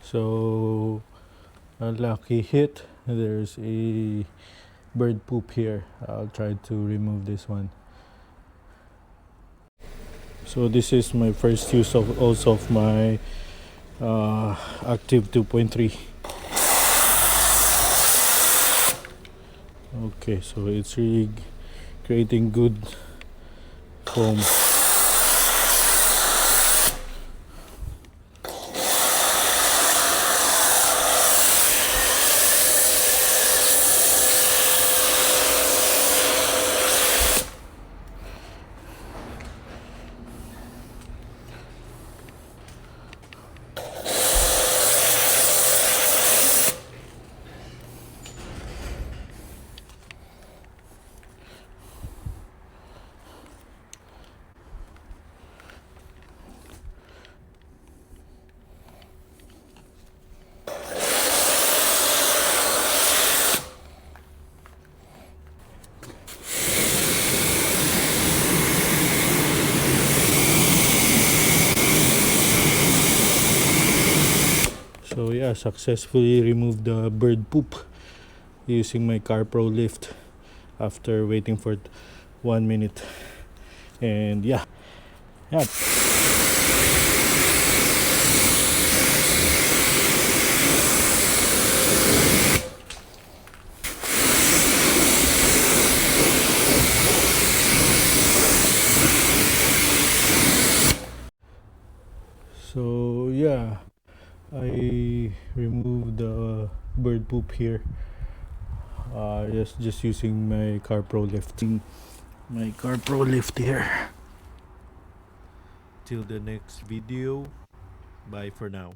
So a lucky hit, there's a bird poop here. I'll try to remove this one. So this is my first use of also of my Active 2.3. Okay, so it's really creating good foam. So yeah, successfully removed the bird poop using my CarPro Lift after waiting for 1 minute. And yeah. So yeah, I removed the bird poop here. Just using my CarPro Lift. My CarPro Lift here. Till the next video. Bye for now.